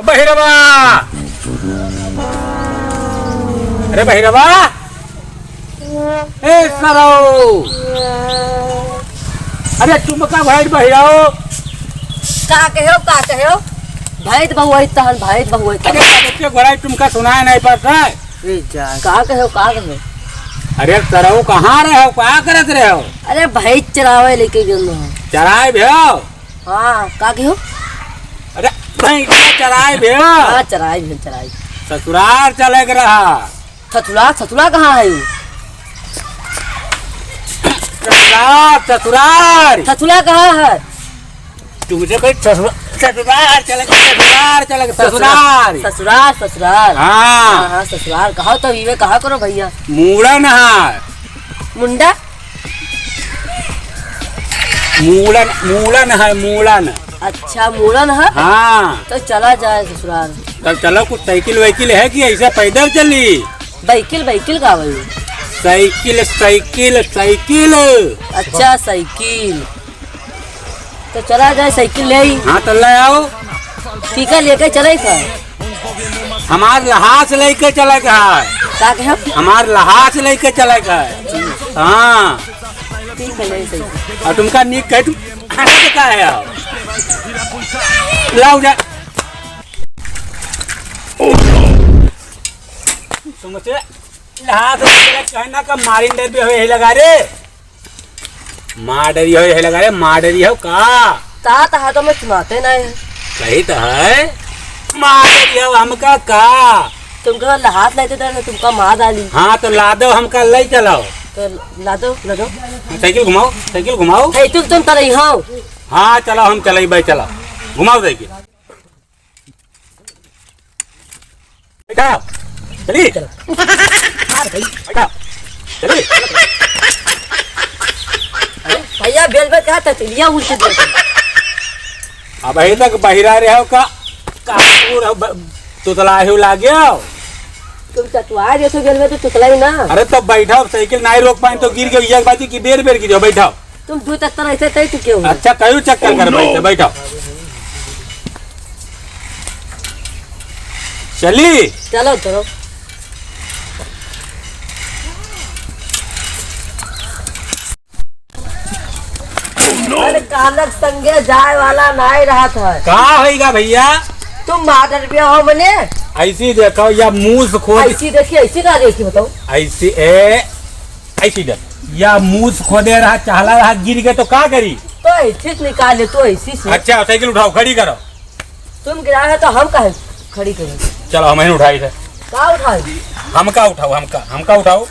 बहिरवा, अरे बहिरवा, ए सरो, अरे तुम का भाई बहिराओ का कहो भाई बहु तहन भाई बहु अरे घोड़ा तुमका सुनाया नहीं पड़ता है का कहो अरे तरह कहाँ रहे हो, क्या करत रहे हो? अरे भाई चरावे लेके गेलो चराए भेओ। हाँ का कहो अरे भाई चराए भेओ। हाँ चराई ससुराल चले के रहा। ससुरा कहाँ है? ससुरा कहाँ है? तुमसे कोई ससुराल हाँ ससुराल कहो तो ये कहा करो भैया। मूड़न है मुंडा मूड़न है मूड़न। अच्छा मूड़न है। हाँ तो चला जाए ससुराल। तब चलो कुछ साइकिल वाइकिल है कि ऐसे पैदल चली? बाइकिल का भाई? साइकिल। अच्छा साइकिल तो चला जाए साइकिल ले आई। हाँ तो ले आओ। टीका लेके चले का? हमार लहास लेके चले का है। हमार लहास लेके चले का है। हाँ ठीक है ले साइकिल। और तुमका नीक कह तुम का है लाओ जा। तुमसे लहास कहना का मारिन डर भी हो लगा रे। मार डरी हो का ता तो मैं सुनाते नहीं है। सही तो है मार डरी हो हमका का। तुमका हाथ लेते थे तुमका मार डाली। हाँ तो ला दो हमका ले चलाओ। तो ला दो साइकिल घुमाओ तुम तरही हो। हाँ चलो हम चले भाई चलो घुमाओ साइकिल। बैठा चलिए चलिए भैया बेल में कहा तिलिया उल्टी अब अभी तक बहिरा रहे हो का तुतला लागे हो। तुम चटवा रहे हो बेल में तो तुतलाई ना। अरे तो बैठाओ साइकिल नहीं रोक पाए तो गिर के एक बात की बेर गिर बैठाओ। तुम दो चक्कर ऐसे तय तो क्यों? अच्छा कई चक्कर कर बैठाओ चली चलो अरे कानक संगे जाए वाला नहीं रहा था। कहा होगा भैया? तुम मादर भी हो मने ऐसी देखो या मुंह खोद ऐसी देखी ऐसी का देखी बताओ। ऐसी देख या मुंह खोदे रहा चाहला रहा गिर गए तो क्या करी? तो ऐसी निकाले तो ऐसी से। अच्छा साइकिल उठाओ खड़ी करो। तुम गिरा है तो हम कहे खड़ी करें। चलो हमें उठाई थे। क्या उठाई? हमका उठाओ।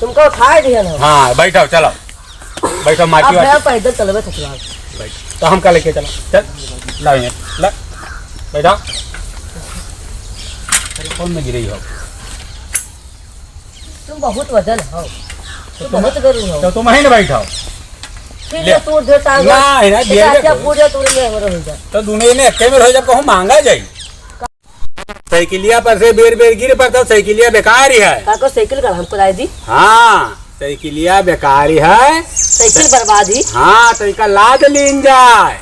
तुमको उठाए दिया ना। हाँ बैठो चलो बैठो माटी वाटी पैदल चलवे ससुराल। तो हमका लेके चलो चल ला बैठो। कौन में गिरी हो? तुम बहुत वजन हो। तुम बहुत गरीब हो। तो तुम ही ना बैठाओ। ठीक है तू दे टांग ना अच्छा पूरे तोड़ने में हो जा। तो दुनिया में अकेले में हो जब कहूं मांगा जाई। साइकिलिया पर से बेर गिर पर तो साइकिलिया बेकार ही है। काको साइकिल का हमको लाई दी। हाँ साइकिलिया बेकार ही है। साइकिल बर्बाद ही। हाँ तो इका लाद लीन जाए।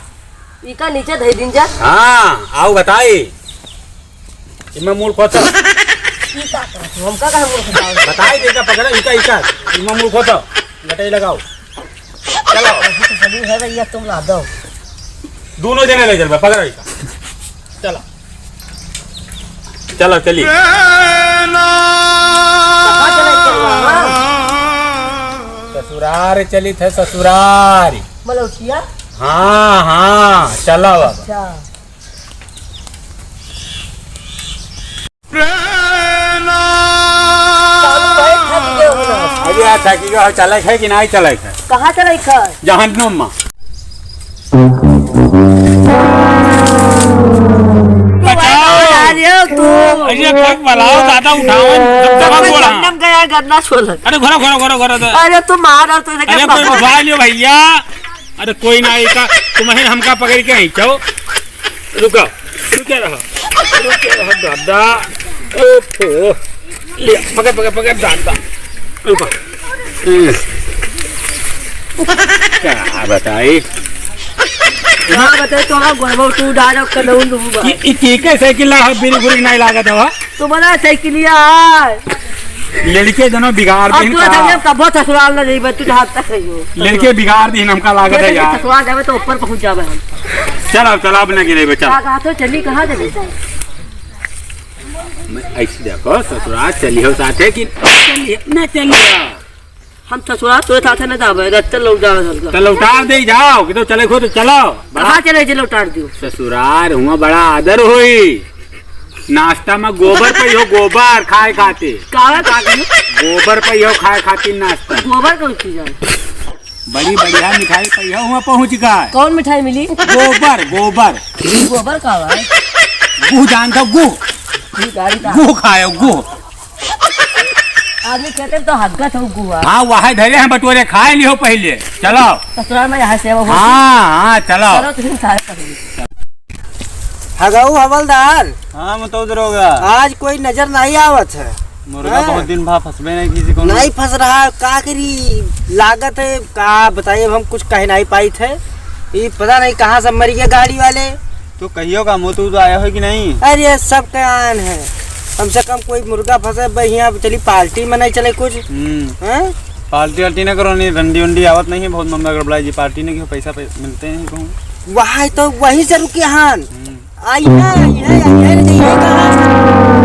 इका नीचे धई दिन जा। हाँ आओ बताई इमे मूल खोतो। हमका का मूल खोतो बताई देगा पकड़ा इका इमे मूल खोतो लटाई लगाओ। चलो सभी है भैया तुम ला दो। दोनों जने ले चल पकड़ो इका। चलो चलिए ससुरार चली थे ससुरार मलौटिया। हाँ चलो अच्छा अभी थकी गए चले है कि नहीं चले है? कहाँ चले है? जहन्नुम में। दादा उठाओ जन्नम गया गन्ना छोड़। अरे घोड़ा अरे तुम मार और तुझे अरे कोई उठा लियो भैया। अरे कोई ना का तुम्हें हमका पकड़ के ही चो रुको दादा ले पकड़ दादा रुको। क्या बताई क्या बताए तो हम गोरबो तू डालो कलऊ लूंगा ई के साइकिल ला बिरी बुरी नहीं लागत हो तो बना साइकिलिया लड़के दोनों बिगाड़ अब दिन तू का जब कबो ससुराल ना जाई तू हाथ तक रहियो लड़के बिगाड़ दिन हमका लागत है यार। ससुराल जावे तो ऊपर पहुंच जावे हम चलो चलो अब ना गिरे बच्चा क्या कहा तो चली कहां जाबे ऐसे देखो ससुराल चली हो साथे कि चलिए ना चलिए हम ससुराल तो साथ ना जावे रत्ते लौट जावे हमका चलो उतार दे जाओ कि तो चले खो तो चलो कहां चले जे लौटार दियो ससुराल हुआ बड़ा आदर होई नाश्ता में गोबर पे हो गोबर खाए खाते काला का गोबर पे हो खाए खाती नाश्ता गोबर कौन चीज है बड़ी बढ़िया मिठाई पे हुआ पहुंच गए कौन मिठाई मिली गोबर गोबर गोबर का है गु जानता गु ये गाड़ी का गु खाए गु आदमी कहते हैं तो हग्गा था गुआ हाँ वहाँ धरे हैं बटोरे खाए लियो पहले चलो ससुराल में यहाँ सेवा हो हाँ चलो चलो तुम सारे करेंगे हगाऊ हवलदार हाँ मतलब उधर होगा आज कोई नजर नहीं आवत है मुर्गा हाँ। बहुत दिन भा फंसबे नहीं किसी को नहीं फंस रहा है, का करी लागत है का बताइए हम कुछ कह नहीं पाई थे ये पता नहीं कहाँ से मरी गए गाड़ी वाले तो कहियो का मुँह तो आया हो कि नहीं अरे सब कयान है कम से कम कोई मुर्गा फंसे बढ़िया चली पार्टी में नहीं चले कुछ हैं? पार्टी वार्टी ना करो नहीं रंडी वंडी आवत नहीं है बहुत मम्मा गड़बड़ा जी पार्टी ने क्यों पैसा मिलते हैं कहूँ वहाँ तो वहीं से रुके हन आई है नहीं होगा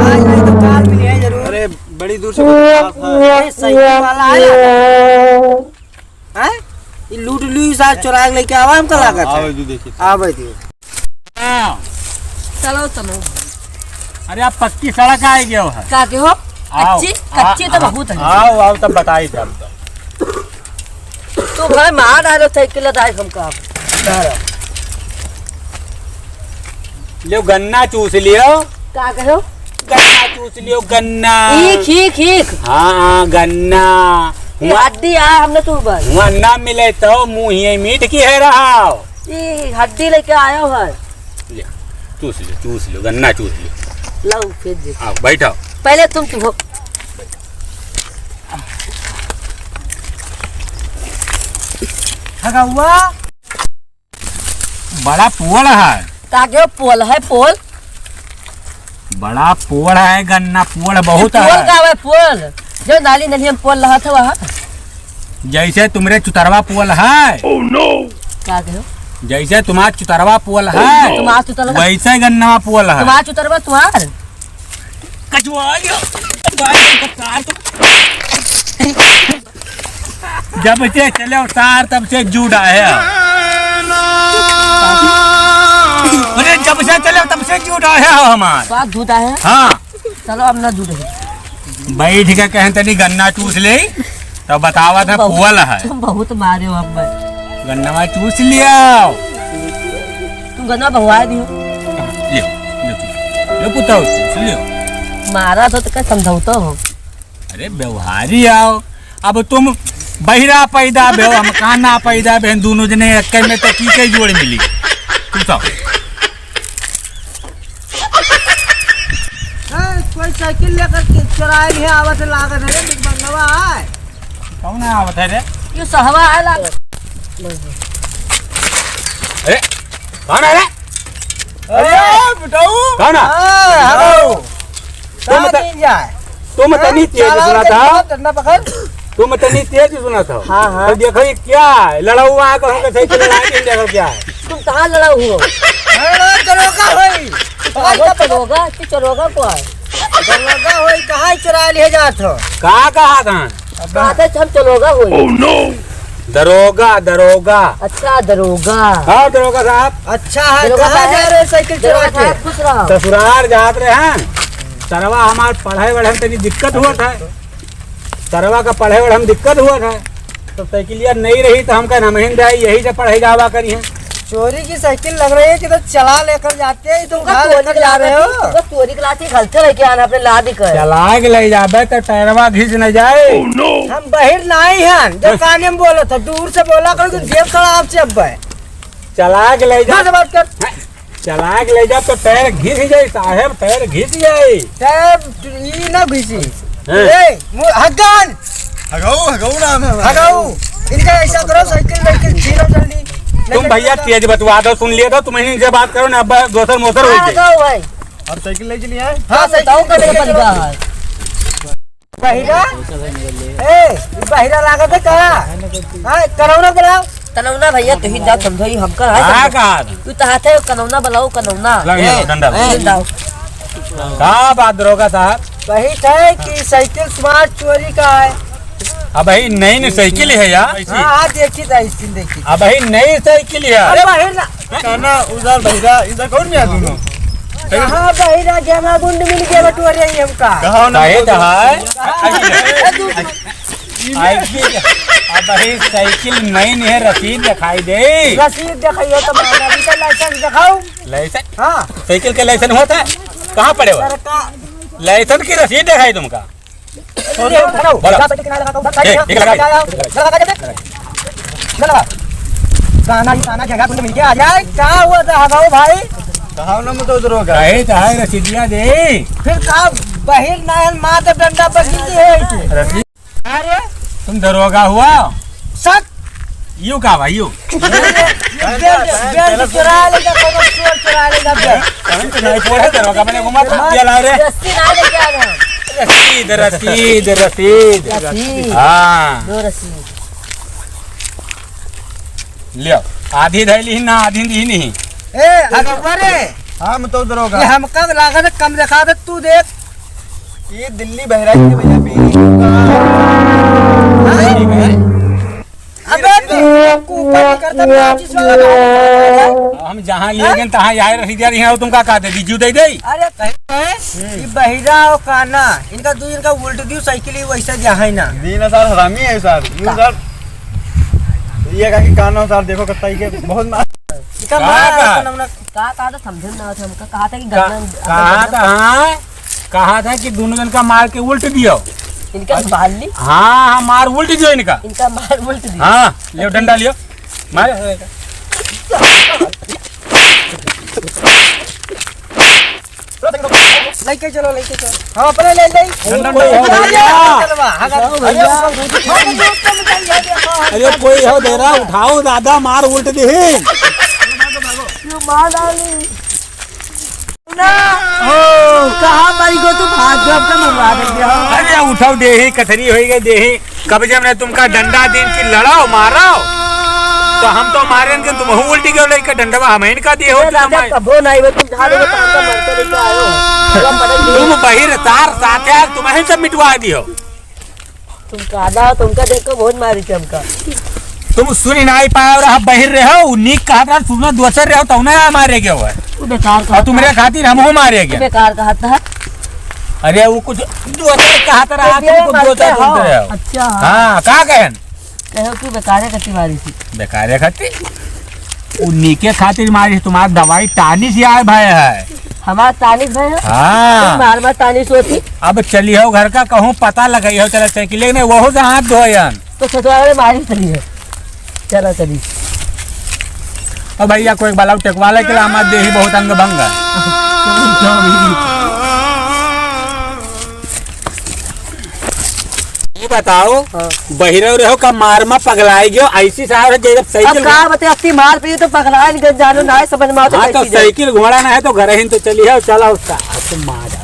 आज नहीं तो काल मिली है जरूर अरे बड़ी दूर से अरे सही वाला आया हैं ये लूट लू साथ चुरा के लेके आवा हमका लागत आओ है जो देखिए आवे दियो चलो चलो अरे आप पक्की सड़क आए गए हो है का के हो कच्ची कच्ची तो बहुत है आओ आओ तब बताई तब तो भाई मार डालो साइकिल दाई हमका लियो गन्ना चूस लियो का कहो गन्ना चूस लियो गन्ना खीख हाँ गन्ना हड्डी आ हमने तू बस हुआ ना मिले तो मुँह ही मीठ की है रहा ये हड्डी लेके आया हो है चूस लियो गन्ना चूस लियो लो फिर दे आओ बैठो पहले तुम हो हगाऊआ बड़ा पुअल है का के पोल है पोल बड़ा पुअल है गन्ना पुअल बहुत पोल है का है पोल जो नाली नली में पोल रहा था वहाँ जैसे तुम्हारे चुतरवा पुअल है का कहो जैसे तुम्हारा चुतरवा पुअल है तुम्हारा चुतरवा वैसे गन्ना पुअल है तुम्हारा चुतरवा तुम्हार जब से चले उतार तब से जुड़ा है अरे जब से चले तब से जुड़ा है हमार बात धूता है हाँ चलो अब ना दूध बैठ के कहें तनी गन्ना चूस ले तो बतावा था पुअल है तुम बहुत मारे हो हम गन्ना चूस लिया तुम गन्ना भगवा दियो ले पुता चूस लियो मारा तो क्या समझौता हो अरे व्यवहारी आओ अब तुम बहिरा पैदा भे हम काना पैदा बहन दोनों जने एक में तो की के जोड़ मिली तू तो कोई साइकिल लेकर के चुराए है आवत लागत है बिग बंगवा है कौन है आवत है रे ये सहवा है ला अरे कौन है रे अरे बताओ कौन है हेलो तुम तुम तनी तेज सुना था डंडा पकड़ तुम तनी तेज सुना था हाँ, हाँ। तो देखो ये क्या है लड़ा हुआ है कहूँ साइकिल लड़ाई के देखो क्या है तुम कहाँ लड़ा हुआ दरोगा होई चलोगा कि चलोगा को है दरोगा होई कहाँ चुरा ले जात हो कहाँ कहाँ कहाँ कहते हम चलोगा हुई दरोगा दरोगा अच्छा दरोगा हाँ दरोगा साहब अच्छा है दरोगा कहाँ साहब, जा रहे साइकिल चुरा दरोगा के साहब खुश रहो ससुराल जात रहे हैं सरवा हमारे पढ़ाई वढ़ाई में तनी दिक्कत हुआ था सरवा का पढ़ाई वढ़ाई में दिक्कत हुआ था तो साइकिलिया नहीं रही तो हमका नमहीन जाए यही से पढ़ाई जावा करी है चोरी की साइकिल लग रही है कि तो चला लेकर जाते हैं तुम तुमका कहाँ चोरी लेकर जा रहे हो चोरी के घलते रह के आना अपने लाद कर चला के ले जाबे तो टायरवा घिस न जाए हम बाहर नहीं हैं जो काने में बोला था दूर से बोला करो कि जेब खड़ा आपसे अब है चला के ले जा बात कर चला के ले जा तो टायर घिस जाए साहब टायर घिस जाए साहब ये ना घुसी हैं? ए हगान हगाऊ हगाऊ नाम है हगाओ इनका ऐसा करो साइकिल वाइकिल छीनो जल्दी तुम भैया तेज बतवा दो, सुन लिया दो, तुम इनसे बात करो ना, अब दोसर मोसर हो जाए। जाओ भाई। अब साइकिल ले चलिए आए। हाँ बताओ का मेरे तरीका है। बहिरा ए बहिरा लागत है कहा? हां करौना बुलाओ। कनौना भैया तू ही जा समझो ही हमका का है। का तू तहाते कनौना बुलाओ कनौना। लगे डंडा जाओ। का बात दरोगा साहब? वही है कि साइकिल स्मार्ट चोरी का है। अब भाई नई नई साइकिल है यार। हाँ हाँ देखी था इस दिन देखी। अब भाई नई साइकिल है। अरे बहिरा काना उधर बहिरा इधर कौन में दोनों? कहाँ बहिरा गेमा गुंड मिल गया बटोरे ही हमका। कहा ना काहे दहाय? अब भाई साइकिल नई नहीं है, रसीद दिखाई दे। रसीद दिखाइयो तो मांगा भी तो लाइसेंस दिखाओ। लाइसेंस? हाँ साइकिल के लाइसेंस होता है? कहाँ पड़े हुआ? सरकार लाइसेंस की रसीद दिखाई तुमका? गाना जगह मिल गया आ जाए। क्या हुआ था हगाओ भाई? कहा ना मत उधर होगा। काहे दहाय रसीदिया दे। फिर कहा बहिर नायन माँ तो डंडा बची है। रसीद? अरे तुम दरोगा हुआ? सच यू का भाई यू? बेल्ट चुरा लेगा, कोनो चोर चुरा लेगा बेल्ट। नहीं पोड़े दरोगा मैंने घुमा तो दिया रे। रस्सी ना लेके आ रहा। रसीद रसीद रसीद। रसीद। हाँ दो रसीद। लियो, आधी धैली ना आधी दी नहीं। ए अकबरे हाँ मत उधर होगा। ये हमका लागत कम दिखा दे तू देख। ये दिल्ली बहरा की भैया पी। अबे तू ऊपर करता 25 वाला। हम जहाँ लिए गए तहाँ आए रसीदिया रही है, तुम का दे दीजिए दे दे। अरे कहीं ये बहिरा और काना इनका दू इनका उल्ट दियो साइकिल ही वैसा जहाँ ना। दीना सर हरामी है सर। यू सर ये का कि काना सर देखो कत्ताई के बहुत मार। इसका का- मार का? नमना कहा था समझे ना था हमका कहा था कि कहा था कि दोनों जन का मार के उल्ट दियो। इनका बाल ली। हाँ मार उल्ट दियो इनका। इनका मार उल्ट दी। हाँ लियो डंडा लियो मार। लेके चलो हम अपने ले ले। अरे कोई हो दे रहा, उठाओ दादा मार उल्ट दे। कहा भाई को तू भाग गया आपका मरवा देंगे। अरे उठाओ देही कथरी हो गई देही। कब जब ने तुमका डंडा दिन की लड़ाओ माराओ तो हम तो मारेंगे, तुम उल्टी क्यों लेकर डंडा हम इनका दिए हो। कबो नहीं वो तुम झाड़ू में काम का मरते लेके आयो। तुम बहिर तार साथे तुम्हें सब मिटवा दियो। तुम कादा तुमका देखो बहुत मारी थी हमका। तुम सुन नहीं पाए और हम बहिर रहे हो नीक कहा था सुनो दूसर रहे हो तो उन्हें मारे गए हुआ तू बेकार और तुम्हारे खातिर हम मारे गए। बेकार कहा था। अरे वो कुछ दूसर कहा था अच्छा हाँ का कहन कहो कि बेकार कति मारी थी। बेकार खातिर उन्हीं के खातिर मारी। तुम्हारी दवाई टानी से आए भाई है। हमारा तानिश भाई है। हाँ मार मार तानिश होती अब चलिए घर का कहूँ पता लगाई हो चला साइकिल नहीं वो से हाथ धोयन तो ससुराल मारी चली है। चलो चली और भैया कोई बाला टेकवा ले के हमारे देही बहुत अंग भंग है। ये बताओ बहिरो रहो का मार में पगलाई गयो ऐसी साहब जब साइकिल अब कहा बते अपनी मार पी तो पगला नहीं जानो ना है समझ में आओ तो हाँ तो कैसी जाए। साइकिल घोड़ा ना है तो घर ही तो चलिए चला उसका तुम मार डाल।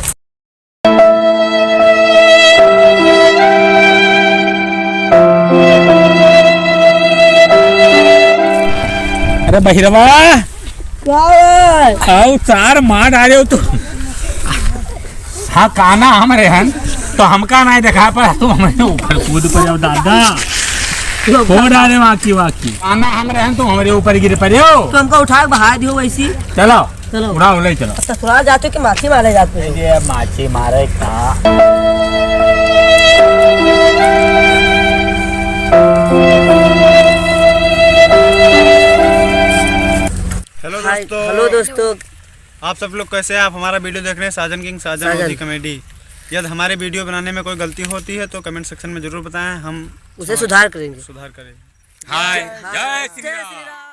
अरे बहिरवा क्या है? आओ चार मार डाले हो तू। हाँ काना हमारे हन तो हमका नहीं देखा पर तुम हमारे ऊपर कूद पर जाओ दादा हो डाले वाकी वाकी काना हमारे हन तुम हमारे ऊपर गिर पड़े हो। तो हमको उठा के बहा दियो वैसी। चलो चलो उड़ाओ ले चलो। ससुराल जाते हो कि माछी मारे जाते हो? ये माछी मारे का हेलो हाय, दोस्तों। हेलो दोस्तों। आप सब लोग कैसे हैं? आप हमारा वीडियो देख रहे हैं साजन किंग साजन मोदी कॉमेडी। यदि हमारे वीडियो बनाने में कोई गलती होती है तो कमेंट सेक्शन में जरूर बताएं, हम उसे सुधार करेंगे। सुधार करें। हाय जय श्री राम।